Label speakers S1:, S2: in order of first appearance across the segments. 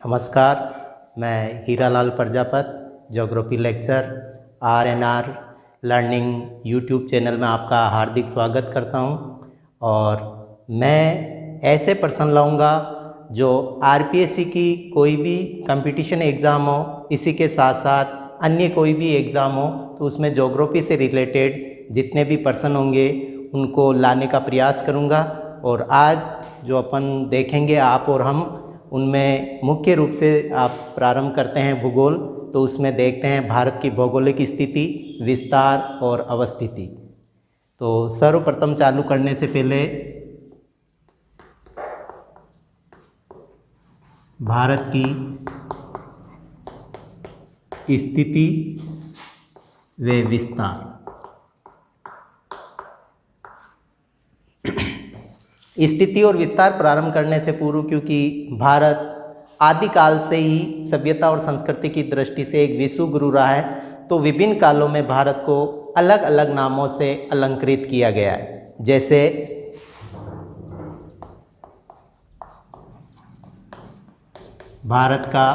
S1: नमस्कार, मैं Hiralal Prajapat, geography lecture RNR learning YouTube channel में आपका हार्दिक स्वागत करता हूं। और मैं ऐसे प्रश्न लाऊंगा जो RPSC की कोई भी कंपटीशन एग्ज़ाम हो, इसी के साथ साथ अन्य कोई भी एग्ज़ाम हो तो उसमें ज्योग्राफी से रिलेटेड जितने भी प्रश्न होंगे उनको लाने का प्रयास करूंगा। और आज जो अपन देखेंगे आप और हम, उनमें मुख्य रूप से आप प्रारंभ करते हैं भूगोल, तो उसमें देखते हैं भारत की भौगोलिक स्थिति, विस्तार और अवस्थिति। तो सर्वप्रथम चालू करने से पहले भारत की स्थिति व विस्तार। स्थिति और विस्तार प्रारंभ करने से पूर्व, क्योंकि भारत आदिकाल से ही सभ्यता और संस्कृति की दृष्टि से एक विश्व गुरु रहा है, तो विभिन्न कालों में भारत को अलग अलग नामों से अलंकृत किया गया है। जैसे भारत का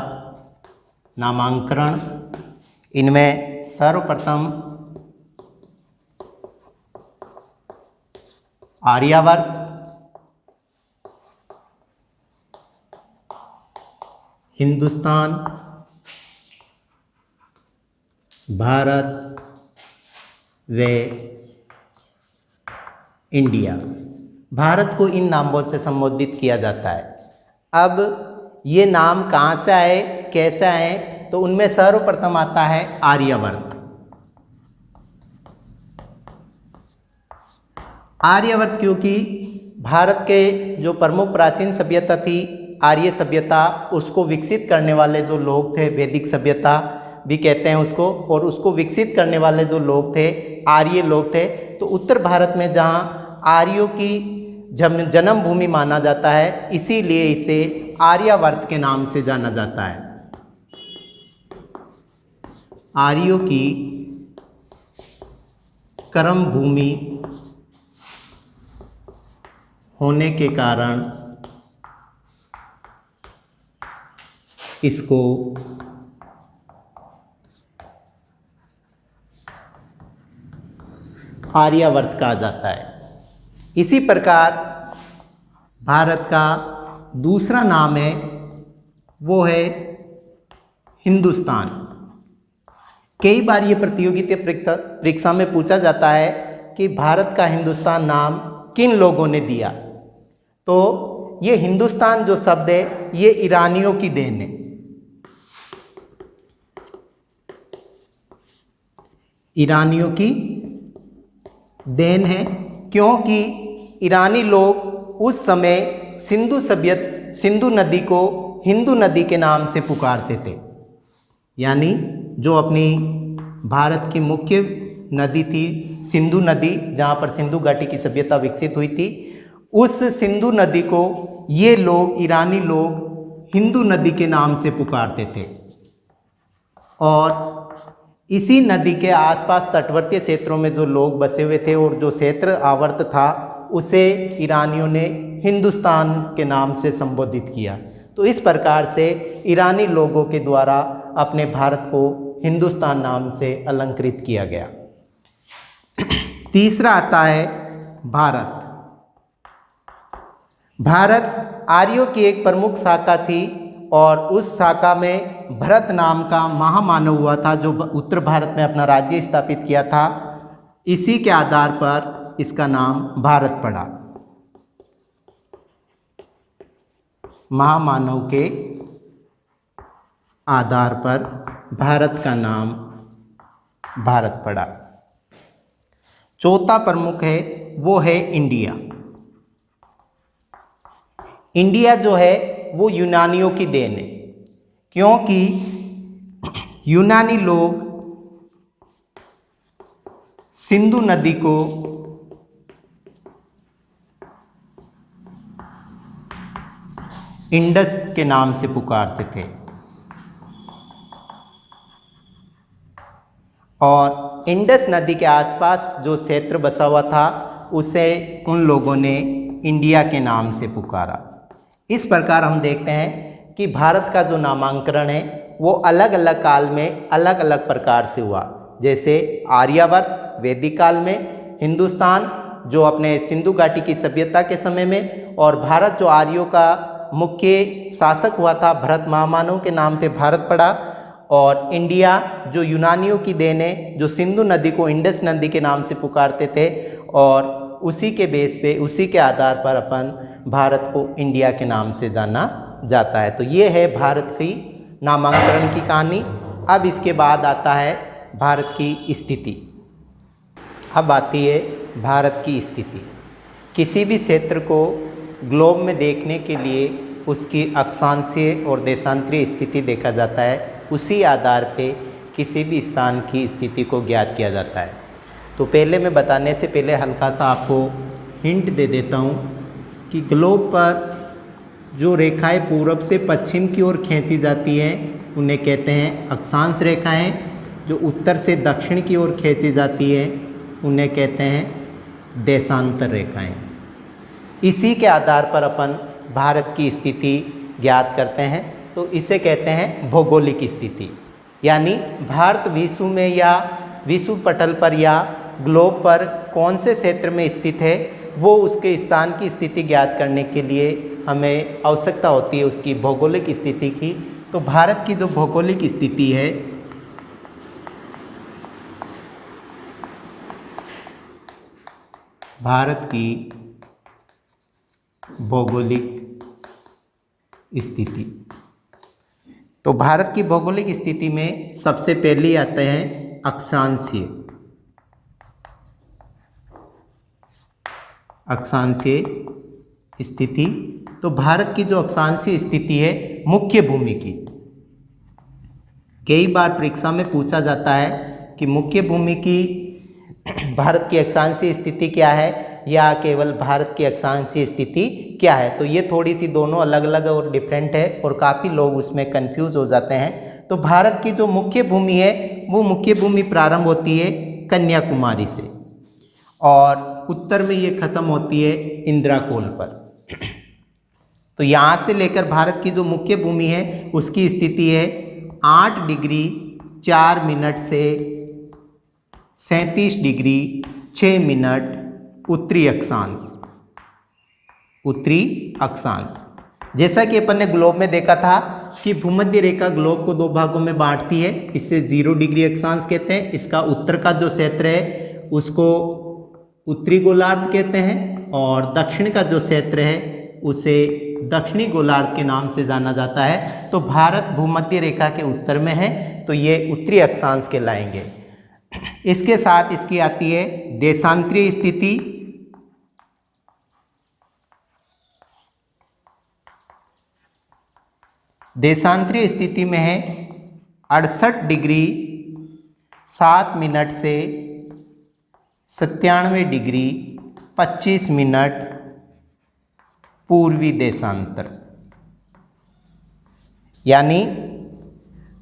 S1: नामांकन, इनमें सर्वप्रथम आर्यावर्त, हिंदुस्तान, भारत व इंडिया, भारत को इन नामों से संबोधित किया जाता है। अब ये नाम कहाँ से आए, कैसे आए, तो उनमें सर्वप्रथम आता है आर्यावर्त। आर्यावर्त क्योंकि भारत के जो प्रमुख प्राचीन सभ्यता थी आर्य सभ्यता, उसको विकसित करने वाले जो लोग थे, वैदिक सभ्यता भी कहते हैं उसको, और उसको विकसित करने वाले जो लोग थे आर्य लोग थे। तो उत्तर भारत में जहाँ आर्यों की जन्मभूमि माना जाता है, इसीलिए इसे आर्यावर्त के नाम से जाना जाता है। आर्यों की कर्म भूमि होने के कारण इसको आर्यावर्त कहा जाता है। इसी प्रकार भारत का दूसरा नाम है, वो है हिंदुस्तान। कई बार ये प्रतियोगिता परीक्षा में पूछा जाता है कि भारत का हिंदुस्तान नाम किन लोगों ने दिया। तो ये हिंदुस्तान जो शब्द है ये ईरानियों की देन है। ईरानियों की देन है, क्योंकि ईरानी लोग उस समय सिंधु नदी को हिंदू नदी के नाम से पुकारते थे। यानी जो अपनी भारत की मुख्य नदी थी सिंधु नदी, जहाँ पर सिंधु घाटी की सभ्यता विकसित हुई थी, उस सिंधु नदी को ये लोग, ईरानी लोग, हिंदू नदी के नाम से पुकारते थे। और इसी नदी के आसपास तटवर्ती क्षेत्रों में जो लोग बसे हुए थे और जो क्षेत्र आवर्त था, उसे ईरानियों ने हिंदुस्तान के नाम से संबोधित किया। तो इस प्रकार से ईरानी लोगों के द्वारा अपने भारत को हिंदुस्तान नाम से अलंकृत किया गया। तीसरा आता है भारत। भारत आर्यों की एक प्रमुख शाखा थी और उस शाखा में भरत नाम का महामानव हुआ था जो उत्तर भारत में अपना राज्य स्थापित किया था। इसी के आधार पर इसका नाम भारत पड़ा। महामानव के आधार पर भारत का नाम भारत पड़ा। चौथा प्रमुख है, वो है इंडिया। इंडिया जो है वो यूनानियों की देन है, क्योंकि यूनानी लोग सिंधु नदी को इंडस के नाम से पुकारते थे और इंडस नदी के आसपास जो क्षेत्र बसा हुआ था उसे उन लोगों ने इंडिया के नाम से पुकारा। इस प्रकार हम देखते हैं कि भारत का जो नामांकन है वो अलग अलग काल में अलग अलग प्रकार से हुआ। जैसे आर्यावर्त वैदिक काल में, हिंदुस्तान जो अपने सिंधु घाटी की सभ्यता के समय में, और भारत जो आर्यों का मुख्य शासक हुआ था, भरत महामानव के नाम पे भारत पड़ा, और इंडिया जो यूनानियों की देन है, जो सिंधु नदी को इंडस नदी के नाम से पुकारते थे, और उसी के बेस पे, उसी के आधार पर अपन भारत को इंडिया के नाम से जाना जाता है। तो ये है भारत की नामांकन की कहानी। अब इसके बाद आता है भारत की स्थिति। अब आती है भारत की स्थिति। किसी भी क्षेत्र को ग्लोब में देखने के लिए उसकी अक्षांशीय और देशांतरीय स्थिति देखा जाता है, उसी आधार पे किसी भी स्थान की स्थिति को ज्ञात किया जाता है। तो पहले मैं बताने से पहले हल्का सा आपको हिंट दे देता हूँ कि ग्लोब पर जो रेखाएं पूर्व से पश्चिम की ओर खींची जाती हैं उन्हें कहते हैं अक्षांश रेखाएं, जो उत्तर से दक्षिण की ओर खींची जाती है उन्हें कहते हैं देशांतर रेखाएं। इसी के आधार पर अपन भारत की स्थिति ज्ञात करते हैं, तो इसे कहते हैं भौगोलिक स्थिति। यानी भारत विश्व में या विश्व पटल पर या ग्लोब पर कौन से क्षेत्र में स्थित है, वो उसके स्थान की स्थिति ज्ञात करने के लिए हमें आवश्यकता होती है उसकी भौगोलिक स्थिति की। तो भारत की जो भौगोलिक स्थिति है, भारत की भौगोलिक स्थिति, तो भारत की भौगोलिक स्थिति में सबसे पहले आते हैं अक्षांशीय स्थिति। तो भारत की जो अक्षांशीय स्थिति है मुख्य भूमि की, कई बार परीक्षा में पूछा जाता है कि मुख्य भूमि की भारत की अक्षांशीय स्थिति क्या है या केवल भारत की अक्षांशीय स्थिति क्या है। तो ये थोड़ी सी दोनों अलग अलग और डिफरेंट है और काफ़ी लोग उसमें कंफ्यूज हो जाते हैं। तो भारत की जो मुख्य भूमि है वो मुख्य भूमि प्रारंभ होती है कन्याकुमारी से और उत्तर में ये खत्म होती है इंदिराकोल पर। तो यहाँ से लेकर भारत की जो मुख्य भूमि है उसकी स्थिति है 8 डिग्री 4 मिनट से 37 डिग्री 6 मिनट उत्तरी अक्षांश। जैसा कि अपन ने ग्लोब में देखा था कि भूमध्य रेखा ग्लोब को दो भागों में बांटती है, इससे 0 डिग्री अक्षांश कहते हैं। इसका उत्तर का जो क्षेत्र है उसको उत्तरी गोलार्ध कहते हैं और दक्षिण का जो क्षेत्र है उसे दक्षिणी गोलार्ध के नाम से जाना जाता है। तो भारत भूमध्य रेखा के उत्तर में है, तो ये उत्तरी अक्षांश कहलाएंगे। इसके साथ इसकी आती है देशांतरीय स्थिति। देशांतरीय स्थिति में है 68 डिग्री 7 मिनट से 97 डिग्री 25 मिनट पूर्वी देशांतर। यानी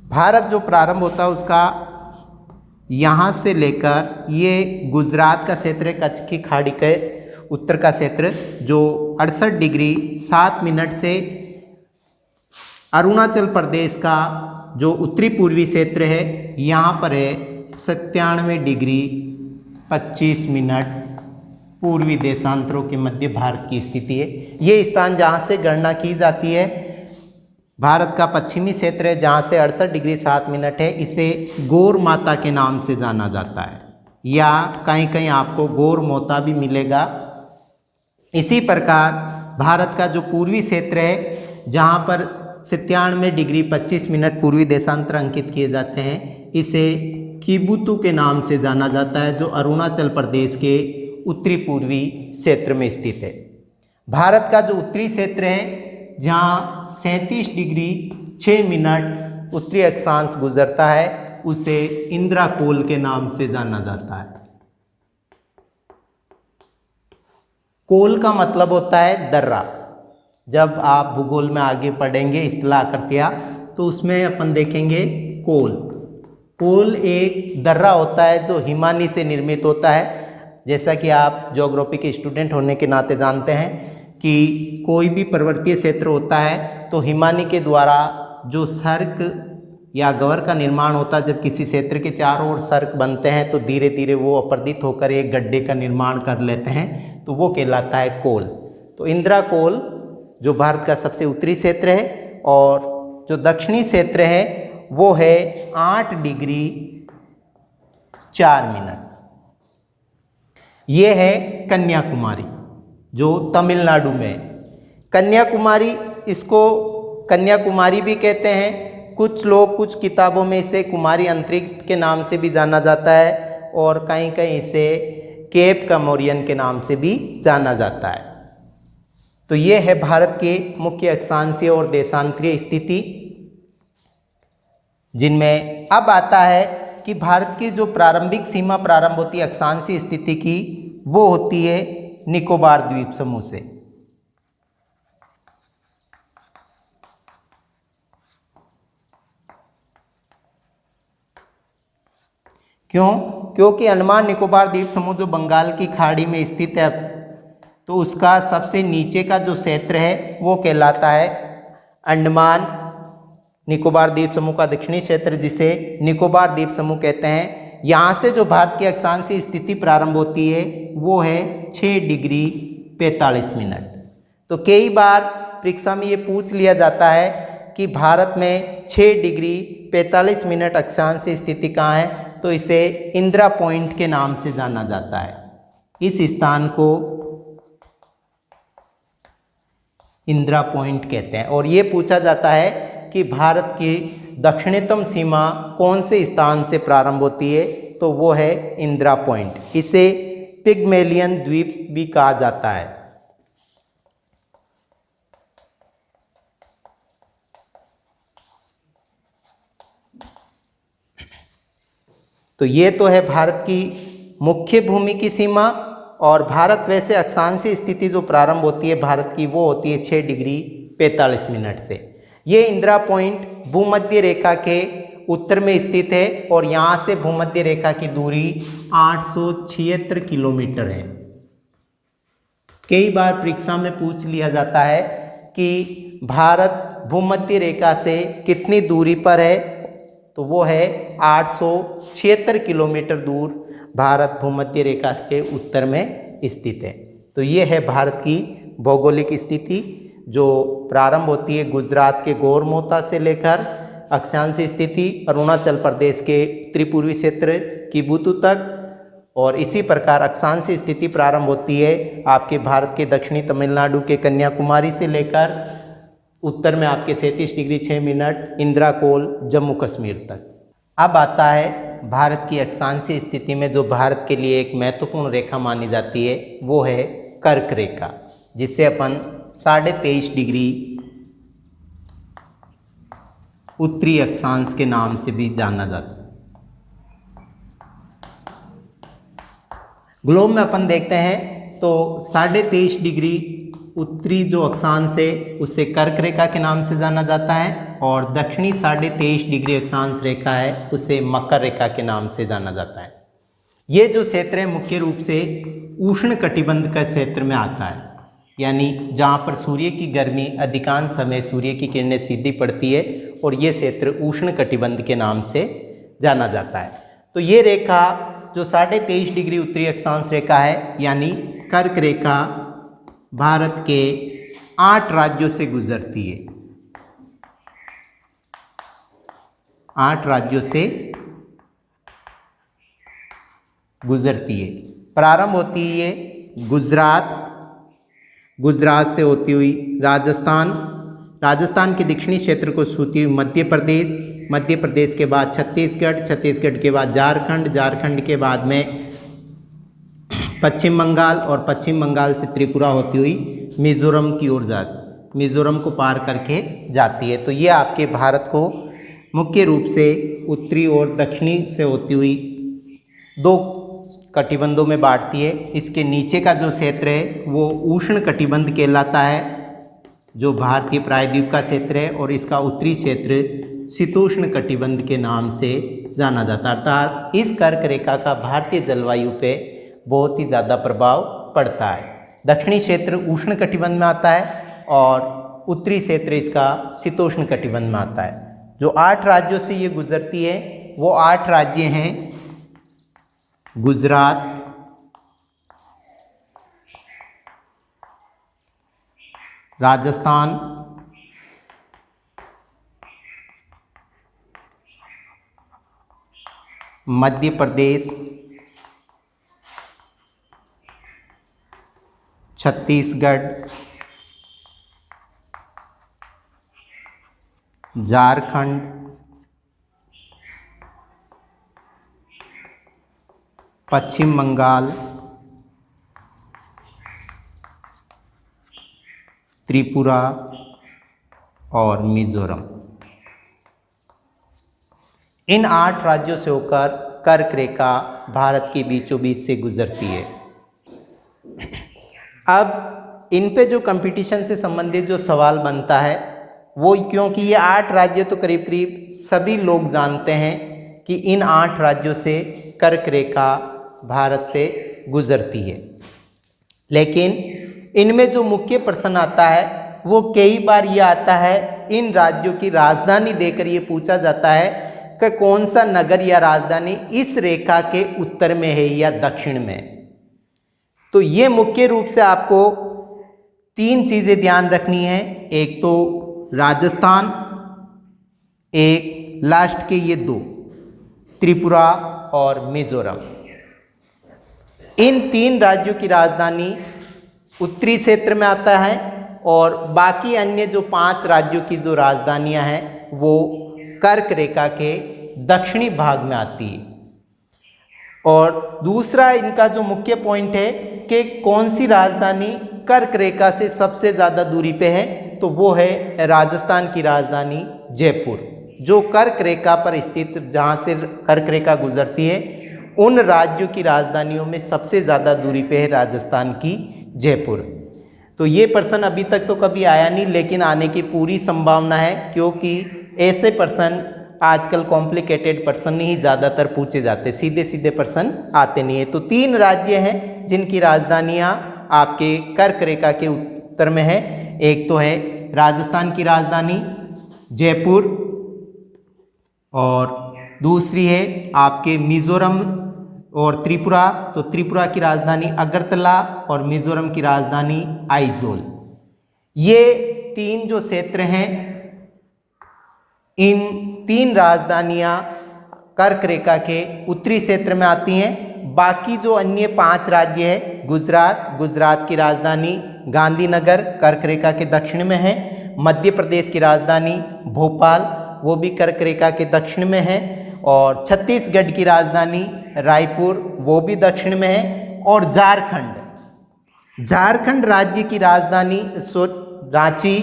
S1: भारत जो प्रारंभ होता है उसका यहाँ से लेकर ये गुजरात का क्षेत्र है, कच्छ की खाड़ी के उत्तर का क्षेत्र जो 68 डिग्री 7 मिनट से अरुणाचल प्रदेश का जो उत्तरी पूर्वी क्षेत्र है यहाँ पर है 97 डिग्री 25 मिनट पूर्वी देशांतरों के मध्य भारत की स्थिति है। ये स्थान जहाँ से गणना की जाती है भारत का पश्चिमी क्षेत्र है जहाँ से 68 डिग्री 7 मिनट है। इसे गौर माता के नाम से जाना जाता है या कहीं कहीं आपको गौर मोता भी मिलेगा। इसी प्रकार भारत का जो पूर्वी क्षेत्र है जहाँ पर 97 डिग्री 25 मिनट पूर्वी देशांतर अंकित किए जाते हैं, इसे किबुतु के नाम से जाना जाता है जो अरुणाचल प्रदेश के उत्तरी पूर्वी क्षेत्र में स्थित है। भारत का जो उत्तरी क्षेत्र है जहाँ 37 डिग्री 6 मिनट उत्तरी अक्षांश गुजरता है उसे इंदिराकोल के नाम से जाना जाता है। कोल का मतलब होता है दर्रा। जब आप भूगोल में आगे पढ़ेंगे इस्तेलाह आकृतियाँ तो उसमें अपन देखेंगे कोल। कोल एक दर्रा होता है जो हिमानी से निर्मित होता है। जैसा कि आप ज्योग्राफी के स्टूडेंट होने के नाते जानते हैं कि कोई भी पर्वतीय क्षेत्र होता है तो हिमानी के द्वारा जो सर्क या गवर का निर्माण होता है, जब किसी क्षेत्र के चारों ओर सर्क बनते हैं तो धीरे धीरे वो अपर्दित होकर एक गड्ढे का निर्माण कर लेते हैं, तो वो कहलाता है कोल। तो इंदिरा कोल जो भारत का सबसे उत्तरी क्षेत्र है, और जो दक्षिणी क्षेत्र है वो है 8 डिग्री 4 मिनट। ये है कन्याकुमारी जो तमिलनाडु में है। कन्याकुमारी, इसको कन्याकुमारी भी कहते हैं, कुछ लोग कुछ किताबों में इसे कुमारी अंतरिक्ष के नाम से भी जाना जाता है, और कहीं कहीं इसे केप कमोरियन के नाम से भी जाना जाता है। तो ये है भारत के मुख्य अक्षांशीय और देशांतरीय स्थिति, जिनमें अब आता है कि भारत की जो प्रारंभिक सीमा प्रारंभ होती है अक्षांशीय स्थिति की, वो होती है निकोबार द्वीप समूह से। क्यों? क्योंकि अंडमान निकोबार द्वीप समूह जो बंगाल की खाड़ी में स्थित है, तो उसका सबसे नीचे का जो क्षेत्र है वो कहलाता है अंडमान निकोबार द्वीप समूह का दक्षिणी क्षेत्र, जिसे निकोबार द्वीप समूह कहते हैं। यहाँ से जो भारत की अक्षांशीय स्थिति प्रारंभ होती है वो है 6 डिग्री 45 मिनट। तो कई बार परीक्षा में ये पूछ लिया जाता है कि भारत में 6 डिग्री 45 मिनट अक्षांशीय स्थिति कहाँ है, तो इसे इंदिरा पॉइंट के नाम से जाना जाता है। इस स्थान को इंदिरा पॉइंट कहते हैं। और ये पूछा जाता है कि भारत की दक्षिणतम सीमा कौन से स्थान से प्रारंभ होती है, तो वो है इंदिरा पॉइंट। इसे पिग्मेलियन द्वीप भी कहा जाता है। तो ये तो है भारत की मुख्य भूमि की सीमा। और भारत वैसे अक्षांशीय स्थिति जो प्रारंभ होती है भारत की, वो होती है 6 डिग्री 45 मिनट से। ये इंदिरा पॉइंट भूमध्य रेखा के उत्तर में स्थित है, और यहाँ से भूमध्य रेखा की दूरी 876 किलोमीटर है। कई बार परीक्षा में पूछ लिया जाता है कि भारत भूमध्य रेखा से कितनी दूरी पर है, तो वो है 876 किलोमीटर दूर भारत भूमध्य रेखा के उत्तर में स्थित है। तो ये है भारत की भौगोलिक स्थिति, जो प्रारंभ होती है गुजरात के गोरमोता से लेकर अक्षांशीय स्थिति अरुणाचल प्रदेश के उत्तरी पूर्वी क्षेत्र किबुतु तक, और इसी प्रकार अक्षांशीय स्थिति प्रारंभ होती है आपके भारत के दक्षिणी तमिलनाडु के कन्याकुमारी से लेकर उत्तर में आपके 37 डिग्री 6 मिनट इंदिरा कोल जम्मू कश्मीर तक। अब आता है भारत की अक्षांशीय स्थिति में जो भारत के लिए एक महत्वपूर्ण रेखा मानी जाती है, वो है कर्क रेखा, जिसे अपन 23.5 डिग्री उत्तरी अक्षांश के नाम से भी जाना जाता है। ग्लोब में अपन देखते हैं तो 23.5 डिग्री उत्तरी जो अक्षांश है उसे कर्क रेखा के नाम से जाना जाता है, और दक्षिणी 23.5 डिग्री अक्षांश रेखा है उसे मकर रेखा के नाम से जाना जाता है। ये जो क्षेत्र है मुख्य रूप से उष्ण कटिबंध का क्षेत्र में आता है, यानी जहाँ पर सूर्य की गर्मी अधिकांश समय सूर्य की किरणें सीधी पड़ती है, और ये क्षेत्र उष्ण कटिबंध के नाम से जाना जाता है। तो ये रेखा जो 23.5 डिग्री उत्तरी अक्षांश रेखा है, यानी कर्क रेखा, भारत के 8 राज्यों से गुजरती है। 8 राज्यों से गुजरती है। प्रारंभ होती है गुजरात से होती हुई राजस्थान के दक्षिणी क्षेत्र को छूती हुई मध्य प्रदेश के बाद छत्तीसगढ़ के बाद झारखंड के बाद में पश्चिम बंगाल, और पश्चिम बंगाल से त्रिपुरा होती हुई मिजोरम की ओर मिजोरम को पार करके जाती है। तो ये आपके भारत को मुख्य रूप से उत्तरी और दक्षिणी से होती हुई 2 कटिबंधों में बांटती है। इसके नीचे का जो क्षेत्र है वो उष्ण कटिबंध कहलाता है, जो भारतीय प्रायद्वीप का क्षेत्र है, और इसका उत्तरी क्षेत्र शीतोष्ण कटिबंध के नाम से जाना जाता है। अर्थात इस कर्क रेखा का भारतीय जलवायु पे बहुत ही ज़्यादा प्रभाव पड़ता है। दक्षिणी क्षेत्र उष्ण कटिबंध में आता है, और उत्तरी क्षेत्र इसका शीतोष्ण कटिबंध में आता है। जो 8 राज्यों से ये गुजरती है वो 8 राज्य हैं गुजरात, राजस्थान, मध्य प्रदेश, छत्तीसगढ़, झारखंड, पश्चिम बंगाल, त्रिपुरा और मिजोरम। इन 8 राज्यों से होकर कर्क रेखा भारत के बीचों बीच से गुजरती है। अब इन पे जो कंपटीशन से संबंधित जो सवाल बनता है वो, क्योंकि ये 8 राज्य तो करीब करीब सभी लोग जानते हैं कि इन 8 राज्यों से कर्क रेखा भारत से गुजरती है, लेकिन इनमें जो मुख्य प्रश्न आता है वो कई बार ये आता है, इन राज्यों की राजधानी देकर ये पूछा जाता है कि कौन सा नगर या राजधानी इस रेखा के उत्तर में है या दक्षिण में। तो ये मुख्य रूप से आपको 3 चीज़ें ध्यान रखनी है। एक तो राजस्थान, एक लास्ट के ये 2 त्रिपुरा और मिजोरम। इन 3 राज्यों की राजधानी उत्तरी क्षेत्र में आता है और बाकी अन्य जो 5 राज्यों की जो राजधानियां हैं वो कर्क रेखा के दक्षिणी भाग में आती है। और दूसरा इनका जो मुख्य पॉइंट है कि कौन सी राजधानी कर्क रेखा से सबसे ज़्यादा दूरी पे है, तो वो है राजस्थान की राजधानी जयपुर, जो कर्क रेखा पर स्थित, जहाँ से कर्क रेखा गुजरती है उन राज्यों की राजधानियों में सबसे ज़्यादा दूरी पे है राजस्थान की जयपुर। तो ये प्रश्न अभी तक तो कभी आया नहीं, लेकिन आने की पूरी संभावना है, क्योंकि ऐसे प्रश्न आजकल कॉम्प्लिकेटेड प्रश्न ही ज़्यादातर पूछे जाते, सीधे सीधे प्रश्न आते नहीं है। तो 3 राज्य हैं जिनकी राजधानियाँ आपके कर्क रेखा के उत्तर में है। एक तो है राजस्थान की राजधानी जयपुर, और दूसरी है आपके मिजोरम और त्रिपुरा। तो त्रिपुरा की राजधानी अगरतला और मिजोरम की राजधानी आइजोल। ये 3 जो क्षेत्र हैं, इन 3 राजधानियां कर्क रेखा के उत्तरी क्षेत्र में आती हैं। बाकी जो अन्य 5 राज्य है, गुजरात की राजधानी गांधीनगर कर्क रेखा के दक्षिण में है। मध्य प्रदेश की राजधानी भोपाल, वो भी कर्क रेखा के दक्षिण में है। और छत्तीसगढ़ की राजधानी रायपुर, वो भी दक्षिण में है। और झारखंड राज्य की राजधानी रांची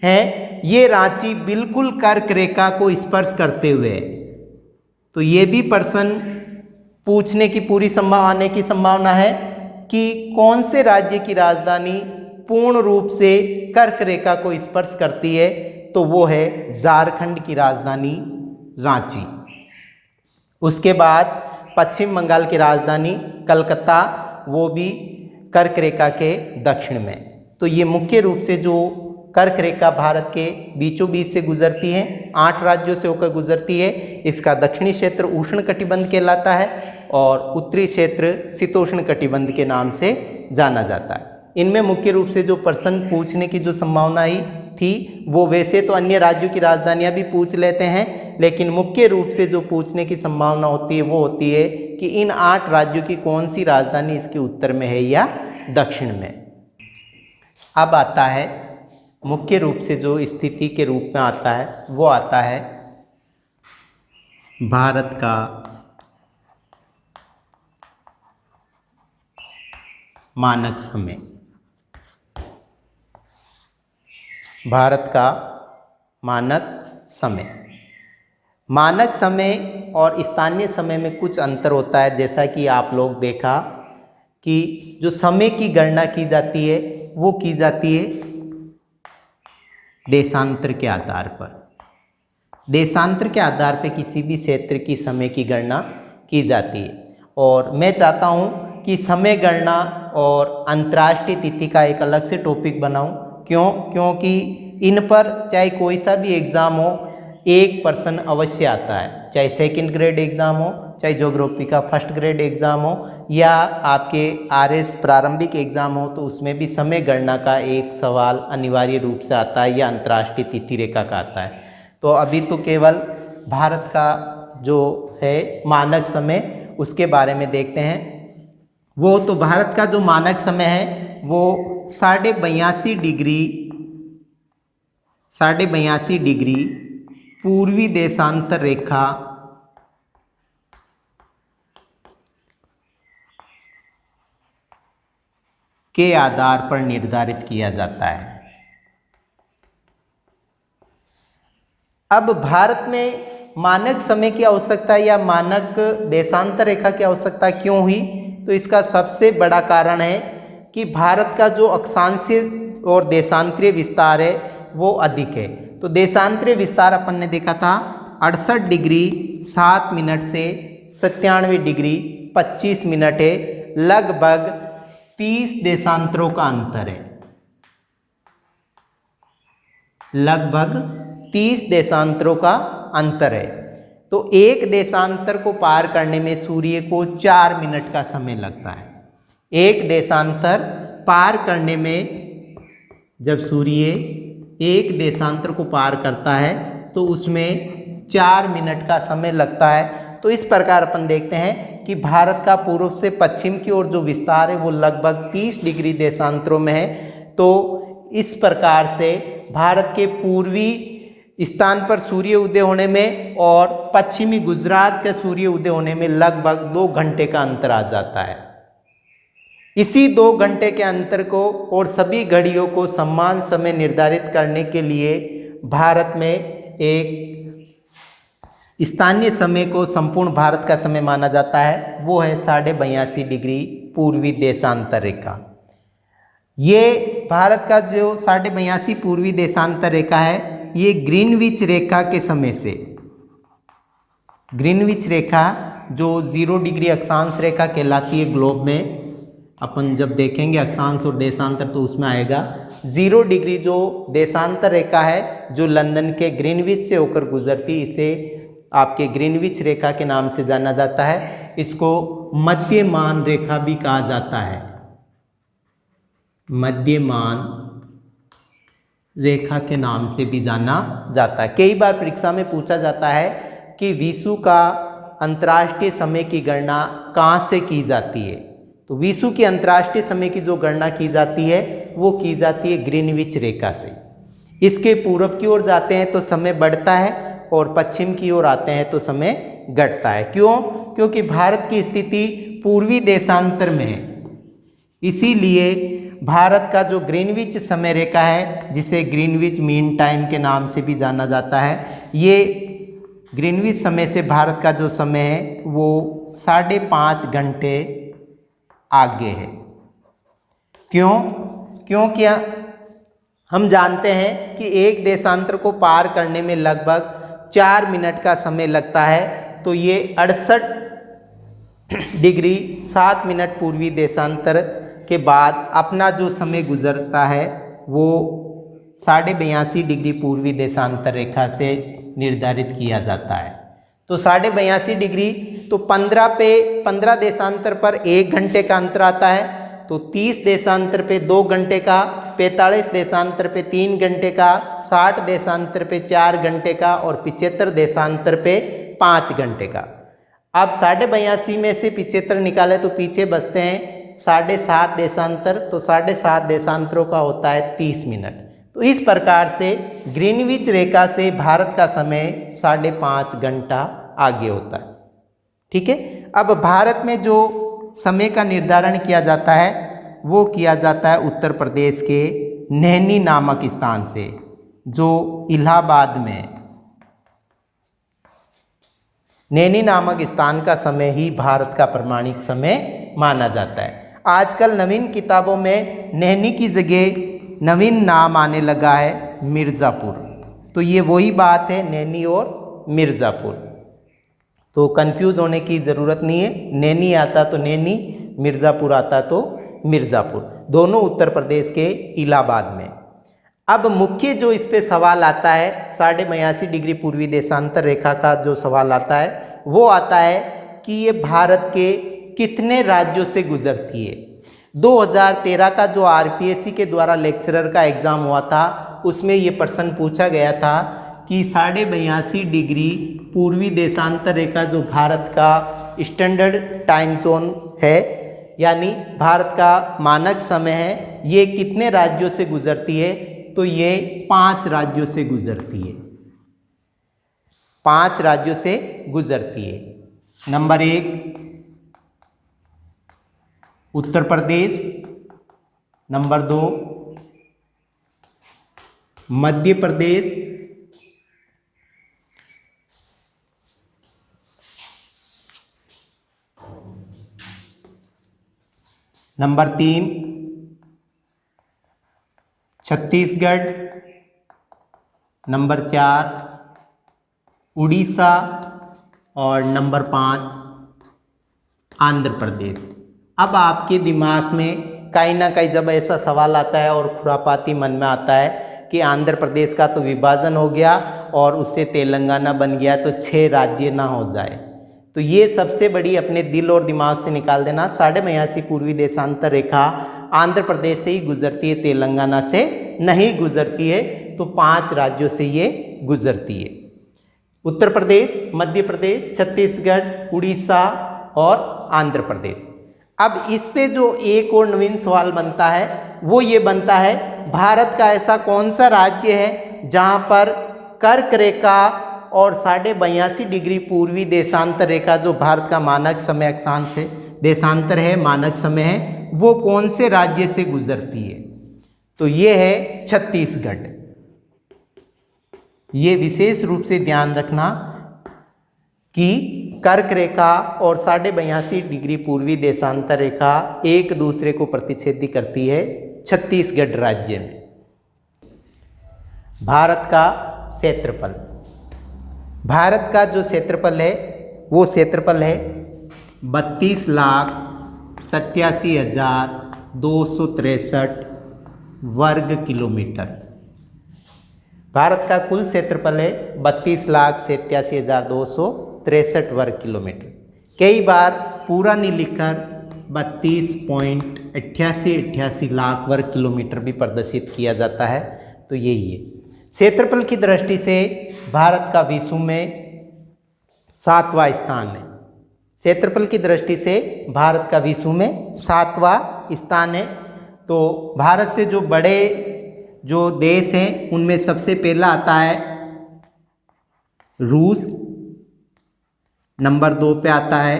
S1: है। ये रांची बिल्कुल कर्क रेखा को स्पर्श करते हुए है। तो ये भी प्रश्न पूछने की पूरी आने की संभावना है कि कौन से राज्य की राजधानी पूर्ण रूप से कर्क रेखा को स्पर्श करती है, तो वो है झारखंड की राजधानी रांची। उसके बाद पश्चिम बंगाल की राजधानी कलकत्ता, वो भी कर्क रेखा के दक्षिण में। तो ये मुख्य रूप से जो कर्क रेखा भारत के बीचों बीच से गुजरती है, 8 राज्यों से होकर गुजरती है। इसका दक्षिणी क्षेत्र उष्ण कटिबंध कहलाता है और उत्तरी क्षेत्र शीतोष्ण कटिबंध के नाम से जाना जाता है। इनमें मुख्य रूप से जो प्रश्न पूछने की जो संभावना ही थी, वो वैसे तो अन्य राज्यों की राजधानियां भी पूछ लेते हैं, लेकिन मुख्य रूप से जो पूछने की संभावना होती है वो होती है कि इन 8 राज्यों की कौन सी राजधानी इसके उत्तर में है या दक्षिण में। अब आता है मुख्य रूप से जो स्थिति के रूप में आता है, वो आता है भारत का मानक समय। भारत का मानक समय, मानक समय और स्थानीय समय में कुछ अंतर होता है। जैसा कि आप लोग देखा कि जो समय की गणना की जाती है वो की जाती है देशांतर के आधार पर। देशांतर के आधार पर किसी भी क्षेत्र की समय की गणना की जाती है। और मैं चाहता हूँ कि समय गणना और अंतर्राष्ट्रीय तिथि का एक अलग से टॉपिक बनाऊँ। क्योंकि इन पर चाहे कोई सा भी एग्ज़ाम हो एक पर्सन अवश्य आता है, चाहे सेकंड ग्रेड एग्ज़ाम हो, चाहे ज्योग्राफी का फर्स्ट ग्रेड एग्ज़ाम हो या आपके आरएस प्रारंभिक एग्ज़ाम हो, तो उसमें भी समय गणना का एक सवाल अनिवार्य रूप से आता है या अंतर्राष्ट्रीय तिथि रेखा का आता है। तो अभी तो केवल भारत का जो है मानक समय उसके बारे में देखते हैं। वो तो भारत का जो मानक समय है वो 82.5 डिग्री पूर्वी देशांतर रेखा के आधार पर निर्धारित किया जाता है। अब भारत में मानक समय की आवश्यकता या मानक देशांतर रेखा की आवश्यकता क्यों हुई? तो इसका सबसे बड़ा कारण है कि भारत का जो अक्षांशीय और देशांतरीय विस्तार है वो अधिक है। तो देशांतरीय विस्तार अपन ने देखा था 68 डिग्री 7 मिनट से 97 डिग्री 25 मिनट है, लगभग 30 देशांतरों का अंतर है, लगभग 30 देशांतरों का अंतर है। तो एक देशांतर को पार करने में सूर्य को 4 मिनट का समय लगता है। एक देशांतर पार करने में जब सूर्य एक देशांतर को पार करता है तो उसमें 4 मिनट का समय लगता है। तो इस प्रकार अपन देखते हैं कि भारत का पूर्व से पश्चिम की ओर जो विस्तार है वो लगभग 30 डिग्री देशांतरों में है। तो इस प्रकार से भारत के पूर्वी स्थान पर सूर्य उदय होने में और पश्चिमी गुजरात के सूर्य उदय होने में लगभग 2 घंटे का अंतर आ जाता है। इसी 2 घंटे के अंतर को और सभी घड़ियों को समान समय निर्धारित करने के लिए भारत में एक स्थानीय समय को संपूर्ण भारत का समय माना जाता है, वो है 82.5 डिग्री पूर्वी देशांतर रेखा। ये भारत का जो 82.5 पूर्वी देशांतर रेखा है ये ग्रीनविच रेखा के समय से, ग्रीनविच रेखा जो 0 डिग्री अक्षांश रेखा कहलाती है ग्लोब में, अपन जब देखेंगे अक्षांश और देशांतर तो उसमें आएगा 0 डिग्री जो देशांतर रेखा है जो लंदन के ग्रीनविच से होकर गुजरती, इसे आपके ग्रीनविच रेखा के नाम से जाना जाता है। इसको मध्यमान रेखा भी कहा जाता है, मध्यमान रेखा के नाम से भी जाना जाता है। कई बार परीक्षा में पूछा जाता है कि विषु का अंतर्राष्ट्रीय समय की गणना कहाँ से की जाती है? तो विषु की अंतर्राष्ट्रीय समय की जो गणना की जाती है वो की जाती है ग्रीनविच रेखा से। इसके पूर्व की ओर जाते हैं तो समय बढ़ता है और पश्चिम की ओर आते हैं तो समय घटता है। क्यों? क्योंकि भारत की स्थिति पूर्वी देशांतर में है, इसीलिए भारत का जो ग्रीनविच समय रेखा है जिसे ग्रीनविच मीन टाइम के नाम से भी जाना जाता है, ये ग्रीनविच समय से भारत का जो समय है वो 5.5 घंटे आगे है। क्यों? क्योंकि हम जानते हैं कि एक देशांतर को पार करने में लगभग 4 मिनट का समय लगता है। तो ये 68 डिग्री 7 मिनट पूर्वी देशांतर के बाद अपना जो समय गुजरता है वो 82.5 डिग्री पूर्वी देशांतर रेखा से निर्धारित किया जाता है। तो 82.5 डिग्री तो 15 देशांतर पर 1 घंटे का अंतर आता है, तो 30 देशांतर पे 2 घंटे का, 45 देशांतर पे 3 घंटे का, 60 देशांतर पे 4 घंटे का और 75 देशांतर पे 5 घंटे का। अब 82.5 में से 75 निकाले तो पीछे बचते हैं 7.5 देशांतर, तो 7.5 देशांतरों का होता है 30 मिनट। तो इस प्रकार से ग्रीनविच रेखा से भारत का समय 5.5 घंटा आगे होता है। ठीक है। अब भारत में जो समय का निर्धारण किया जाता है वो किया जाता है उत्तर प्रदेश के नैनी नामक स्थान से, जो इलाहाबाद में। नैनी नामक स्थान का समय ही भारत का प्रमाणिक समय माना जाता है। आजकल नवीन किताबों में नैनी की जगह नवीन नाम आने लगा है मिर्ज़ापुर। तो ये वही बात है, नैनी और मिर्ज़ापुर, तो कंफ्यूज होने की ज़रूरत नहीं है। नैनी आता तो नैनी, मिर्ज़ापुर आता तो मिर्ज़ापुर, दोनों उत्तर प्रदेश के इलाहाबाद में। अब मुख्य जो इस पे सवाल आता है 82.5 डिग्री पूर्वी देशांतर रेखा का जो सवाल आता है वो आता है कि ये भारत के कितने राज्यों से गुजरती है। 2013 का जो आरपीएससी के द्वारा लेक्चरर का एग्ज़ाम हुआ था उसमें ये प्रश्न पूछा गया था कि 82.5 डिग्री पूर्वी देशांतर रेखा जो भारत का स्टैंडर्ड टाइम जोन है यानी भारत का मानक समय है, ये कितने राज्यों से गुजरती है? तो ये 5 राज्यों से गुजरती है, 5 राज्यों से गुजरती है। Number 1 Uttar Pradesh, number 2 Madhya Pradesh, number 3 Chhattisgarh, number 4 Orissa और नंबर 5 आंध्र प्रदेश। अब आपके दिमाग में कहीं ना कहीं जब ऐसा सवाल आता है और खुरापाती मन में आता है कि आंध्र प्रदेश का तो विभाजन हो गया और उससे तेलंगाना बन गया तो 6 राज्य ना हो जाए, तो ये सबसे बड़ी अपने दिल और दिमाग से निकाल देना। 82.5 पूर्वी देशांतर रेखा आंध्र प्रदेश से ही गुजरती है, तेलंगाना से नहीं गुजरती है, तो 5 राज्यों से ये गुजरती है। उत्तर प्रदेश, मध्य प्रदेश, छत्तीसगढ़, उड़ीसा और आंध्र प्रदेश। अब इस पे जो एक और नवीन सवाल बनता है वो ये बनता है भारत का ऐसा कौन सा राज्य है जहाँ पर कर्क रेखा और 82.5 डिग्री पूर्वी देशांतर रेखा जो भारत का मानक समय अक्षांश है, देशांतर है, मानक समय है, वो कौन से राज्य से गुजरती है? तो ये है छत्तीसगढ़। ये विशेष रूप से ध्यान रखना कि कर्क रेखा और 82.5 डिग्री पूर्वी देशांतर रेखा एक दूसरे को प्रतिच्छेदी करती है छत्तीसगढ़ राज्य में। भारत का क्षेत्रफल, भारत का जो क्षेत्रफल है वो क्षेत्रफल है 32,87,263 वर्ग किलोमीटर। भारत का कुल क्षेत्रफल है 32,87,263 वर्ग किलोमीटर। कई बार पूरा नहीं लिखकर 32.88 लाख वर्ग किलोमीटर भी प्रदर्शित किया जाता है, तो यही है। क्षेत्रफल की दृष्टि से भारत का विश्व में 7वां स्थान है। क्षेत्रफल की दृष्टि से भारत का विश्व में 7वां स्थान है। तो भारत से जो बड़े जो देश हैं उनमें सबसे पहला आता है रूस, नंबर 2 पे आता है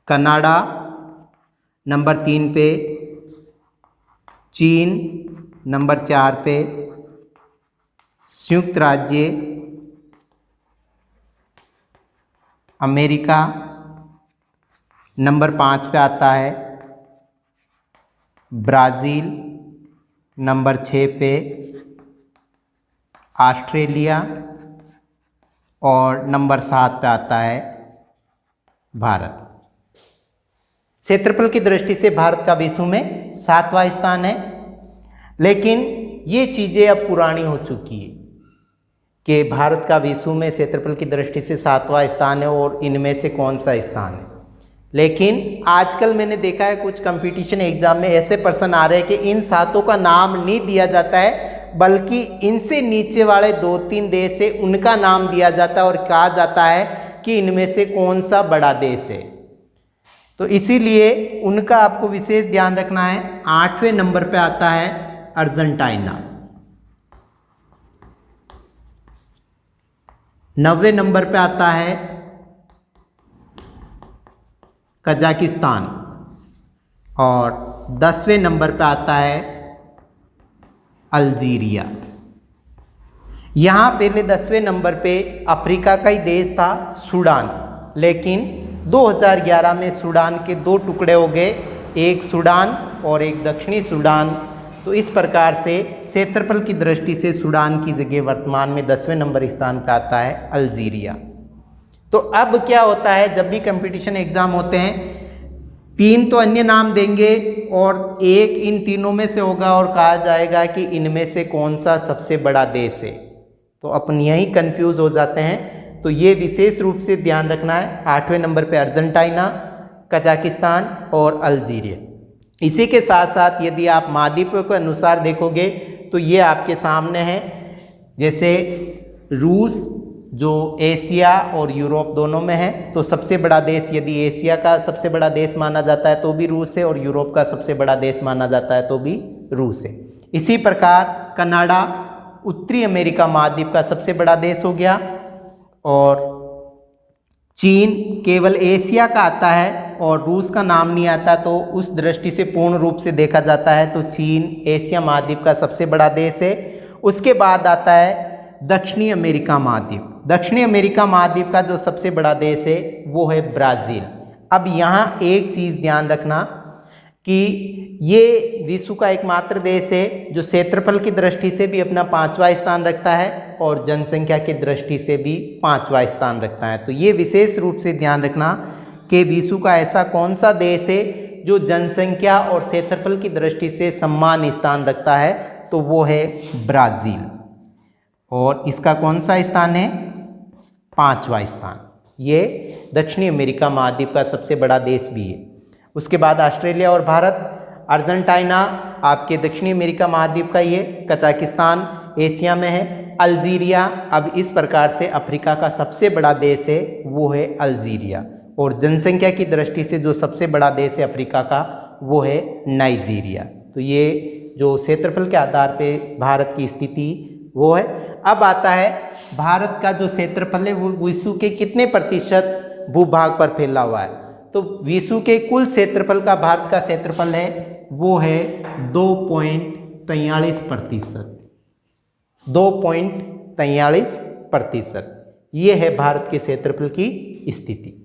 S1: कनाडा, नंबर 3 पे चीन, नंबर 4 पे संयुक्त राज्य अमेरिका, नंबर 5 पे आता है ब्राज़ील, नंबर 6 पे ऑस्ट्रेलिया और नंबर 7 पे आता है भारत। क्षेत्रफल की दृष्टि से भारत का विश्व में 7वां स्थान है, लेकिन ये चीज़ें अब पुरानी हो चुकी है कि भारत का विश्व में क्षेत्रफल की दृष्टि से 7वां स्थान है और इनमें से कौन सा स्थान है। लेकिन आजकल मैंने देखा है कुछ कंपटीशन एग्जाम में ऐसे प्रश्न आ रहे हैं कि इन 7 का नाम नहीं दिया जाता है, बल्कि इनसे नीचे वाले 2-3 देश है उनका नाम दिया जाता है और कहा जाता है कि इनमें से कौन सा बड़ा देश है। तो इसीलिए उनका आपको विशेष ध्यान रखना है। 8वें नंबर पे आता है अर्जेंटीना, 9वें नंबर पे आता है कजाकिस्तान और 10वें नंबर पे आता है अल्जीरिया। यहाँ पहले 10वें नंबर पे अफ्रीका का ही देश था सूडान, लेकिन 2011 में सूडान के 2 टुकड़े हो गए, एक सूडान और एक दक्षिणी सूडान। तो इस प्रकार से क्षेत्रफल की दृष्टि से सूडान की जगह वर्तमान में 10वें नंबर स्थान पर आता है अल्जीरिया। तो अब क्या होता है, जब भी कंपटीशन एग्जाम होते हैं तीन तो अन्य नाम देंगे और एक इन तीनों में से होगा और कहा जाएगा कि इनमें से कौन सा सबसे बड़ा देश है। तो अपन यहीं कंफ्यूज हो जाते हैं, तो ये विशेष रूप से ध्यान रखना है। 8वें नंबर पे अर्जेंटीना, कजाकिस्तान और अल्जीरिया। इसी के साथ साथ यदि आप महाद्वीपों के अनुसार देखोगे तो ये आपके सामने है, जैसे रूस जो एशिया और यूरोप दोनों में है, तो सबसे बड़ा देश यदि एशिया का सबसे बड़ा देश माना जाता है तो भी रूस है, और यूरोप का सबसे बड़ा देश माना जाता है तो भी रूस है। इसी प्रकार कनाडा उत्तरी अमेरिका महाद्वीप का सबसे बड़ा देश हो गया, और चीन केवल एशिया का आता है और रूस का नाम नहीं आता, तो उस दृष्टि से पूर्ण रूप से देखा जाता है तो चीन एशिया महाद्वीप का सबसे बड़ा देश है। उसके बाद आता है दक्षिणी अमेरिका महाद्वीप। दक्षिणी अमेरिका महाद्वीप का जो सबसे बड़ा देश है वो है ब्राज़ील। अब यहाँ एक चीज़ ध्यान रखना कि ये विश्व का एकमात्र देश है जो क्षेत्रफल की दृष्टि से भी अपना 5वां स्थान रखता है और जनसंख्या की दृष्टि से भी 5वां स्थान रखता है। तो ये विशेष रूप से ध्यान रखना कि विश्व का ऐसा कौन सा देश है जो जनसंख्या और क्षेत्रफल की दृष्टि से समान स्थान रखता है, तो वो है ब्राज़ील। और इसका कौन सा स्थान है? 5वां स्थान। ये दक्षिणी अमेरिका महाद्वीप का सबसे बड़ा देश भी है। उसके बाद ऑस्ट्रेलिया और भारत। अर्जेंटीना आपके दक्षिणी अमेरिका महाद्वीप का ही है, कजाकिस्तान एशिया में है, अल्जीरिया अब इस प्रकार से अफ्रीका का सबसे बड़ा देश है वो है अल्जीरिया, और जनसंख्या की दृष्टि से जो सबसे बड़ा देश है अफ्रीका का वो है नाइजीरिया। तो ये जो क्षेत्रफल के आधार पे भारत की स्थिति वो है। अब आता है भारत का जो क्षेत्रफल है वो विश्व के कितने प्रतिशत भूभाग पर फैला हुआ है। तो विश्व के कुल क्षेत्रफल का भारत का क्षेत्रफल है वो है 2.43%। 2.43%। ये है भारत के क्षेत्रफल की स्थिति।